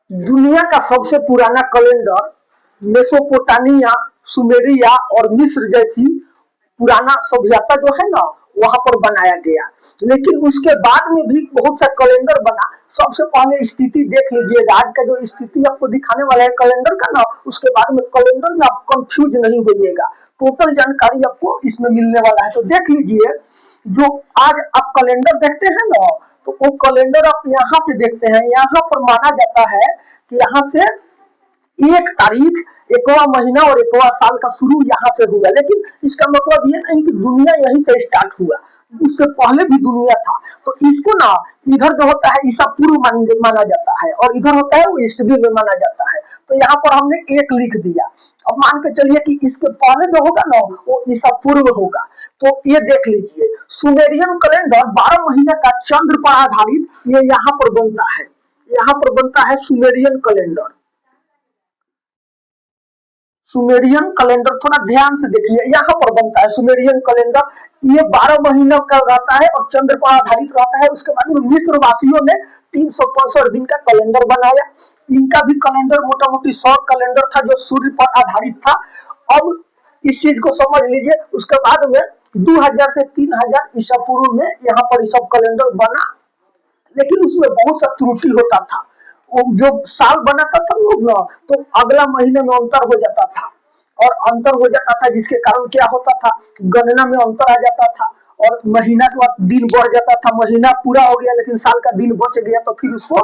दुनिया का सबसे पुराना कैलेंडर मेसोपोटामिया, सुमेरिया और मिस्र जैसी पुराना सभ्यता जो है ना वहां पर बनाया गया। लेकिन उसके बाद में भी बहुत सा कैलेंडर बना। सबसे पहले स्थिति देख लीजिएगा, आज का जो स्थिति आपको दिखाने वाला है कैलेंडर का ना, उसके बाद में कैलेंडर में आप कंफ्यूज नहीं होइएगा। टोटल जानकारी आपको इसमें मिलने वाला है। तो देख लीजिए, जो आज आप कैलेंडर देखते हैं ना, तो वो कैलेंडर आप यहाँ से देखते हैं। यहाँ पर माना जाता है कि यहाँ से 1 तारीख 1वां महीना और 1वां साल का शुरू यहाँ से हुआ। लेकिन इसका मतलब ये नहीं कि दुनिया यहीं से स्टार्ट हुआ, इससे पहले भी दुनिया था। तो इसको ना इधर जो होता है ईसा पूर्व माना जाता है, और इधर होता है वो ईस्वी में माना जाता है। तो यहाँ पर हमने 1 लिख दिया। अब मान के चलिए कि इसके पहले जो होगा ना वो ईसा पूर्व होगा। तो ये देख लीजिए, सुमेरियन कैलेंडर 12 महीने का चंद्र पर आधारित ये यहाँ पर बनता है। यहाँ पर बनता है सुमेरियन कैलेंडर। सुमेरियन कैलेंडर थोड़ा ध्यान से देखिए, यहाँ पर बनता है सुमेरियन कैलेंडर। ये 12 महीनों का रहता है और चंद्र पर आधारित रहता है। उसके बाद में मिस्र वासियों ने 365 दिन का कैलेंडर बनाया। इनका भी कैलेंडर मोटा मोटी सौर कैलेंडर था जो सूर्य पर आधारित था। अब इस चीज को समझ लीजिए। उसके बाद में 2000 से 3000 ईसा पूर्व में यहाँ पर सब कैलेंडर बना। लेकिन उसमें बहुत सा त्रुटि होता था। वो जो साल बनाता था लोग ना, तो अगला महीने में अंतर हो जाता था। और अंतर हो जाता था जिसके कारण क्या होता था, गणना में अंतर आ जाता था। और महीना के बाद दिन बढ़ जाता था। महीना पूरा हो गया लेकिन साल का दिन बच गया, तो फिर उसको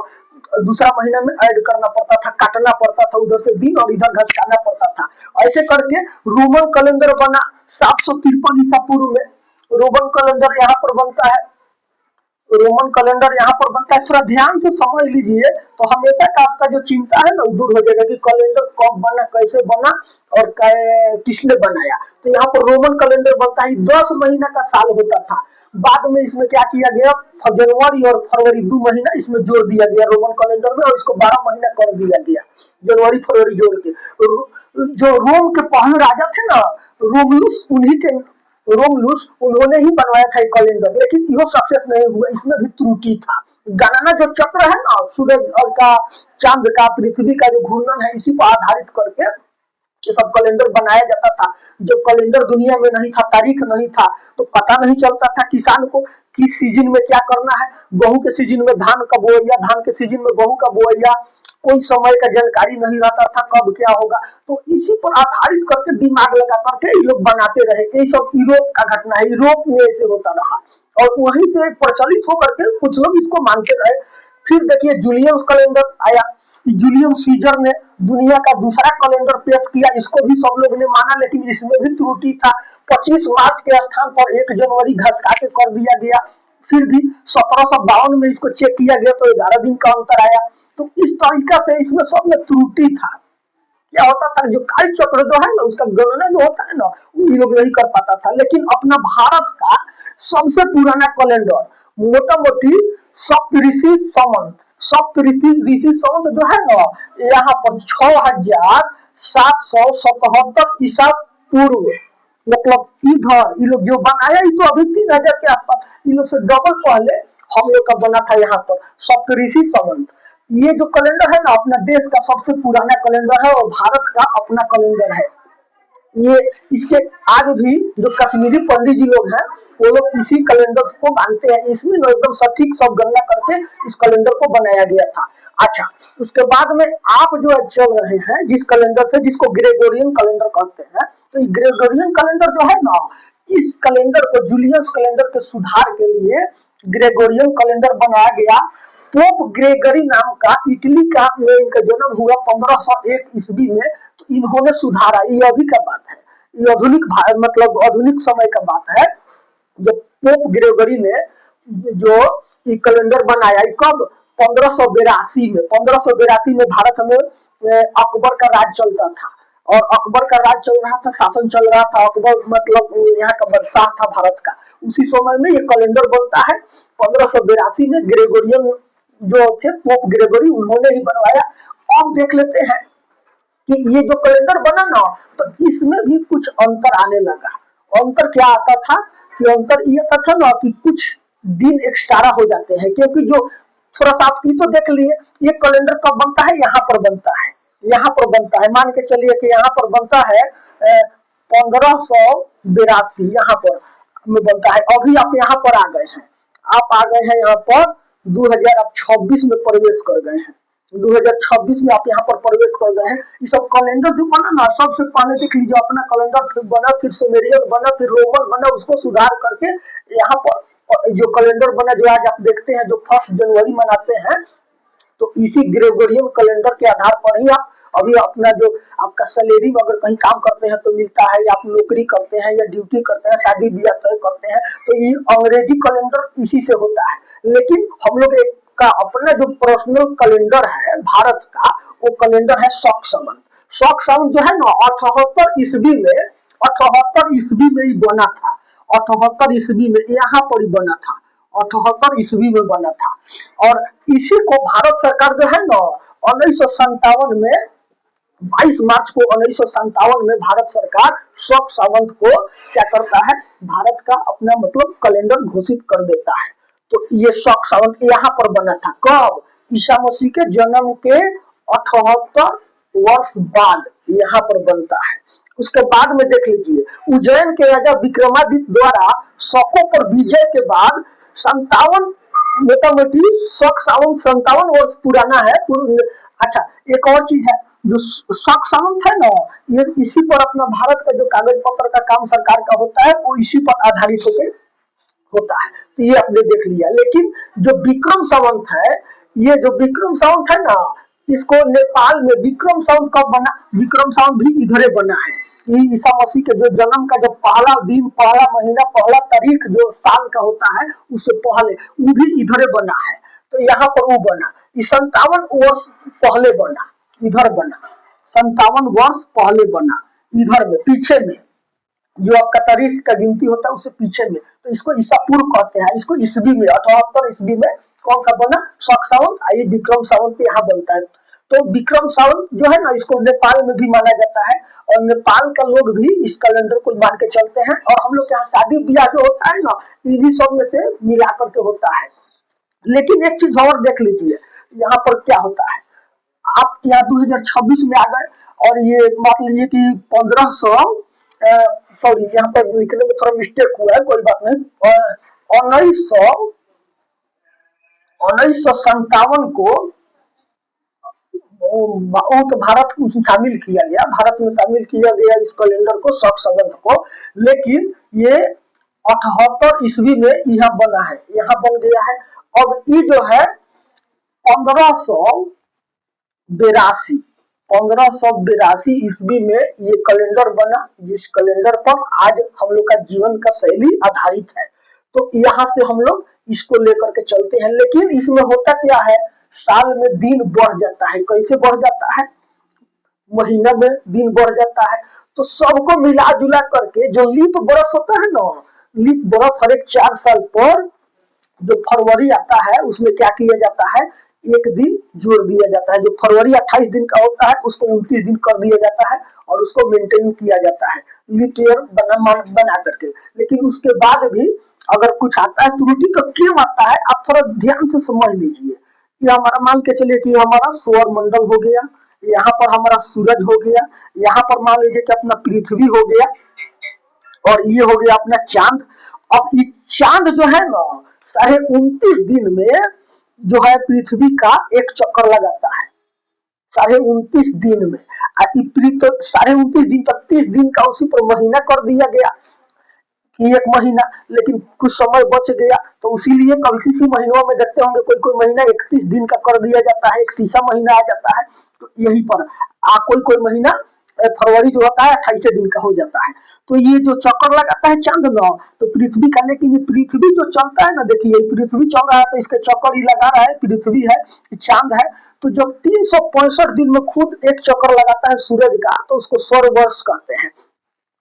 दूसरा महीना में ऐड करना पड़ता था, काटना पड़ता था, उधर से दिन और इधर घटाना पड़ता था। ऐसे करके रोमन कैलेंडर बना 753 ईसा पूर्व में। रोमन कैलेंडर यहाँ पर बनता है। रोमन कैलेंडर यहाँ पर बनता है। थोड़ा ध्यान से समझ लीजिए, तो हमेशा का आपका जो चिंता है ना वो दूर हो जाएगा कि कैलेंडर कब बना, कैसे बना और किसने बनाया। तो यहाँ पर रोमन कैलेंडर बनता है। 10 महीना का साल होता था। बाद में इसमें क्या किया गया, जनवरी और फरवरी 2 महीना इसमें जोड़ दिया गया रोमन कैलेंडर में, और इसको 12 महीना कर दिया गया, जनवरी फरवरी जोड़ के। जो रोम के पहले राजा थे ना, रोमुलुस, उन्हीं के रोमुलुस, उन्होंने ही बनवाया था कैलेंडर। लेकिन यह सक्सेस नहीं हुआ, इसमें भी त्रुटि था। गणना जो चक्र है ना, सूरज और का, चांद का, पृथ्वी का जो घूर्णन है, इसी पर आधारित करके ये सब कैलेंडर बनाया जाता था। जो कैलेंडर दुनिया में नहीं था, तारीख नहीं था, तो पता नहीं चलता था किसान को किस सीजन में क्या करना है। गेहूं के सीजन में धान का बोया, धान के सीजन में गेहूं का बोया, कोई समय का जानकारी नहीं रहता था कब क्या होगा। तो इसी पर आधारित करके दिमाग लगा करके ये लोग बनाते रहे। ये सब यूरोप का घटना है, यूरोप में ऐसे होता रहा और वहीं से प्रचलित होकर के कुछ लोग इसको मानते रहे। फिर देखिए जूलियन कैलेंडर आया। जूलियस सीजर ने दुनिया का दूसरा कैलेंडर पेश किया। इसको भी सब लोग ने माना, लेकिन इसमें भी त्रुटि था। 25 मार्च के स्थान पर 1 जनवरी घसका के कर दिया गया। फिर भी 1752 में इसको चेक किया गया तो 11 दिन का अंतर आया। तो इस तरीका से इसमें सब में त्रुटि था। क्या होता था, जो काल चक्र जो है ना, उसका गणना जो होता है ना, वो लोग नहीं कर पाता था। लेकिन अपना भारत का सबसे पुराना कैलेंडर मोटा मोटी सप्तऋषि संवत, सप्तऋषि संवत जो है ना, यहाँ पर 6777 ईसा पूर्व, मतलब इधर ये लोग जो बनाया, ये तो अभी 3000 के आसपास, इन लोग से डबल पहले हम लोग का बना था यहाँ पर सप्तऋषि संवत। ये जो कैलेंडर है ना, अपना देश का सबसे पुराना कैलेंडर है और भारत का अपना कैलेंडर है। ये इसके आज भी जो कश्मीरी पंडित जी लोग हैं, वो लोग इसी कैलेंडर को मानते हैं। इसमें एकदम सटीक सब गणना करके इस कैलेंडर को बनाया गया था। अच्छा, उसके बाद में आप जो चल रहे हैं जिस कैलेंडर से, जिसको ग्रेगोरियन कैलेंडर कहते हैं, तो ये ग्रेगोरियन कैलेंडर जो है ना, इस कैलेंडर को जूलियस कैलेंडर के सुधार के लिए ग्रेगोरियन कैलेंडर बनाया गया। पोप ग्रेगरी नाम का इटली का में इनका जन्म हुआ 1501 ईस्वी में। तो इन्होंने सुधारा। ये अभी का बात है, ये आधुनिक मतलब आधुनिक समय का बात है। जब पोप ग्रेगरी ने जो ये कैलेंडर बनाया, कब 1582 में, 1582 में भारत में अकबर का राज चलता था। और अकबर का राज चल रहा था, शासन चल रहा था। अकबर मतलब यहाँ का बादशाह था भारत का। उसी समय में ये कैलेंडर बनता है 1582 में। ग्रेगोरियन जो थे पोप ग्रेगरी, उन्होंने ही बनवाया। अब देख लेते हैं कि ये जो कैलेंडर बना ना, तो इसमें भी कुछ अंतर आने लगा। अंतर क्या आता था कि अंतर ये आता था ना कि कुछ दिन एक्स्ट्रा हो जाते हैं, क्योंकि जो थोड़ा सा आप ये तो देख लिए, ये कैलेंडर कब बनता है, यहाँ पर बनता है, यहाँ पर बनता है, मान के चलिए कि यहाँ पर बनता है 1582 यहाँ पर में बनता है। अभी आप यहाँ पर आ गए हैं, आप आ गए हैं यहाँ पर 2026 में प्रवेश कर गए हैं, 2026 में आप यहाँ पर प्रवेश कर गए हैं। ये सब कैलेंडर जो बना ना, सबसे पहले देख लीजिए अपना कैलेंडर फिर बना, फिर सुमेरियन बना, फिर रोमन बना, उसको सुधार करके यहाँ पर जो कैलेंडर बना जो आज आप देखते हैं, जो 1 जनवरी मनाते हैं, तो इसी ग्रेगोरियन कैलेंडर के आधार पर ही आप अभी अपना जो आपका सैलरी में अगर कहीं काम करते हैं तो मिलता है, या आप नौकरी करते हैं या ड्यूटी करते हैं, शादी ब्याह तय करते हैं, तो ये अंग्रेजी कैलेंडर इसी से होता है। लेकिन हम लोग एक का अपना जो पर्सनल कैलेंडर है भारत का, वो कैलेंडर है शक संवत। शक संवत जो है ना 78 ईस्वी में, 78 ईस्वी में ही बना था, 78 ईस्वी में यहाँ पर ही बना था, 78 ईस्वी में बना था। और इसी को भारत सरकार जो है ना 1957 में, 22 मार्च को 1957 में भारत सरकार शक संवत को क्या करता है, भारत का अपना मतलब कैलेंडर घोषित कर देता है। तो ये शक संवत यहाँ पर बना था, कब, ईसा मसीह के जन्म के 78 वर्ष बाद यहाँ पर बनता है। उसके बाद में देख लीजिए, उज्जैन के राजा विक्रमादित्य द्वारा शकों पर विजय के बाद 57 मोटामोटी 57 वर्ष पुराना है। अच्छा, एक और चीज है, जो शक संवत है ना, ये इसी पर अपना भारत का जो कागज पत्र का काम सरकार का होता है, वो इसी पर आधारित होता है। तो ये आपने देख लिया। लेकिन जो विक्रम संवत है, ये जो विक्रम संवत है ना, इसको नेपाल में विक्रम संवत कब बना, विक्रम संवत भी इधरे बना है। ईसा मसीह के जो जन्म का जो पहला दिन, पहला महीना, पहला तारीख जो साल का होता है, उससे पहले वो भी इधरे बना है। तो यहाँ पर वो बना, 57 वर्ष पहले बना, इधर बना, 57 वर्ष पहले बना, इधर में पीछे में जो आपका तारीख का गिनती होता है उससे पीछे में। तो इसको ईसा पूर्व कहते हैं, इसको ईस्वी में 78 ईस्वी में कौन सा बना, शक संवत। ये विक्रम संवत यहाँ बनता है। तो विक्रम संवत जो है ना, इसको नेपाल में भी माना जाता है, और नेपाल का लोग भी इस कैलेंडर को मान के चलते हैं। और हम लोग यहाँ शादी ब्याह जो होता है ना, इन्हीं सब में से मिला करके होता है। लेकिन एक चीज और देख लीजिए, यहाँ पर क्या होता है, आप यहाँ 2026 में आ गए, और ये मान लीजिए कि 1500 सॉरी यहाँ पर लिखने में थोड़ा मिस्टेक हुआ है, कोई बात नहीं, 1957 को वो तो भारत में शामिल किया गया, भारत में शामिल किया गया इस कैलेंडर को, शक संवत को। लेकिन ये 78 ईस्वी में यहाँ बना है, यहाँ बन गया है। अब ये जो है 1582 ईस्वी में ये कैलेंडर बना, जिस कैलेंडर पर आज हम लोग का जीवन का शैली आधारित है। तो यहाँ से हम लोग इसको लेकर के चलते हैं। लेकिन इसमें होता क्या है, साल में दिन बढ़ जाता है। कैसे बढ़ जाता है, महीना में दिन बढ़ जाता है। तो सबको मिला जुला करके जो लीप बरस होता है ना, लीप बरस हर एक 4 साल पर जो फरवरी आता है, उसमें क्या किया जाता है, एक दिन जोड़ दिया जाता है। जो फरवरी 28 दिन का होता है, उसको 29 दिन कर दिया जाता है, और उसको मेंटेन किया जाता है लीप ईयर बना करके। लेकिन उसके बाद भी अगर कुछ आता है त्रुटि, तो क्यों आता है, आप थोड़ा ध्यान से समझ लीजिए। कि हमारा मान के चलिए कि हमारा सौर मंडल हो गया, यहाँ पर हमारा सूरज हो गया, यहाँ पर मान लीजिए कि अपना पृथ्वी हो गया, और ये हो गया अपना चांद। अब ये चांद जो है ना, 29.5 दिन में जो है पृथ्वी का एक चक्कर लगाता है, 29.5 दिन में। 29.5 दिन तक 30 दिन का उसी पर महीना कर दिया गया कि एक महीना। लेकिन कुछ समय बच गया, तो इसीलिए कभी किसी महीनों में देखते होंगे कोई महीना 31 दिन का कर दिया जाता है, 31वां महीना आ जाता है। तो यहीं पर कोई महीना फरवरी जो होता है 28 दिन का हो जाता है। तो ये जो चक्कर लगाता है चांद ना, तो पृथ्वी का, लेकिन ये पृथ्वी जो चलता है ना, देखिए पृथ्वी चल रहा है तो इसके चक्कर ही लगा रहा है, पृथ्वी है, चांद है। तो जब 365 दिन में खुद एक चक्कर लगाता है सूरज का, तो उसको सौर वर्ष कहते हैं।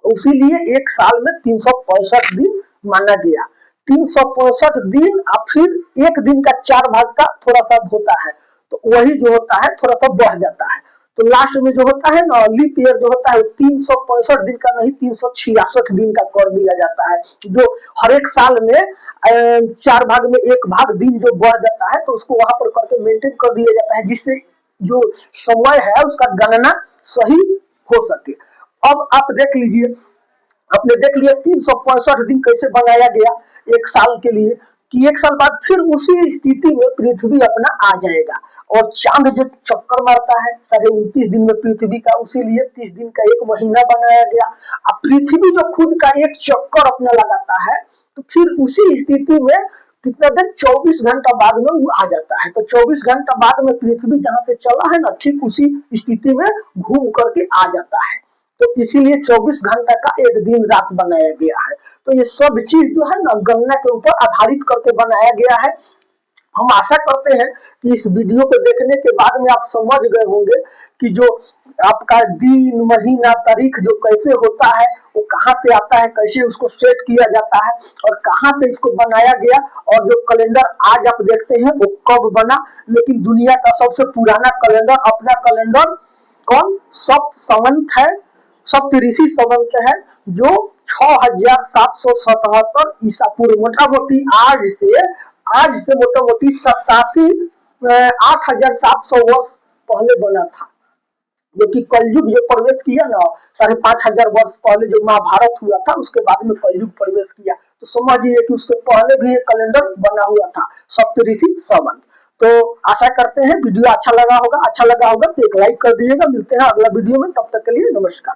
इसीलिए एक साल में 365 दिन माना गया। 365 दिन और फिर एक दिन का 4 भाग का थोड़ा सा होता है, तो वही जो होता है थोड़ा सा बढ़ जाता है। तो तो लास्ट में जो होता है ना लीप ईयर जो होता है 365 दिन का नहीं 366 दिन का कर दिया जाता है, जो हर एक साल में 4 भाग में 1 भाग दिन जो बढ़ जाता है तो उसको वहां पर करके मेंटेन कर दिया जाता है, जिससे जो समय है उसका गणना सही हो सके। अब आप देख लीजिए, आपने देख लिया 365 दिन कैसे बनाया गया एक साल के लिए, कि एक साल बाद फिर उसी स्थिति में पृथ्वी अपना आ जाएगा, और चांद जो चक्कर मारता है 29.5 दिन में पृथ्वी का, उसीलिए 30 दिन का एक महीना बनाया गया। अब पृथ्वी जो खुद का एक चक्कर अपना लगाता है तो फिर उसी स्थिति में कितना दिन 24 घंटा बाद में वो आ जाता है, तो 24 घंटा बाद में पृथ्वी जहां से चला है ना ठीक उसी स्थिति में घूम करके आ जाता है, तो इसीलिए 24 घंटा का एक दिन रात बनाया गया है। तो ये सब चीज जो है ना गणना के ऊपर आधारित करके बनाया गया है। हम आशा करते हैं कि इस वीडियो को देखने के बाद में आप समझ गए होंगे कि जो आपका दिन महीना तारीख जो कैसे होता है, वो कहाँ से आता है, कैसे उसको सेट किया जाता है और कहाँ से इसको बनाया गया, और जो कैलेंडर आज आप देखते हैं वो कब बना। लेकिन दुनिया का सबसे पुराना कैलेंडर अपना कैलेंडर कौन सप्त संवत है, सप्तऋषि संवत है, जो 6777 ईसा पूर्व, मोटा मोटी आज से मोटा मोटी 87 8,700 वर्ष पहले बना था, जो कि कलयुग जो प्रवेश किया ना 5,500 वर्ष पहले जो महाभारत हुआ था उसके बाद में कलयुग प्रवेश किया, तो समझिए कि उसके पहले भी एक कैलेंडर बना हुआ था सप्तऋषि संवत। तो आशा करते हैं वीडियो अच्छा लगा होगा तो एक लाइक कर दीजिएगा। मिलते हैं अगला वीडियो में, तब तक के लिए नमस्कार।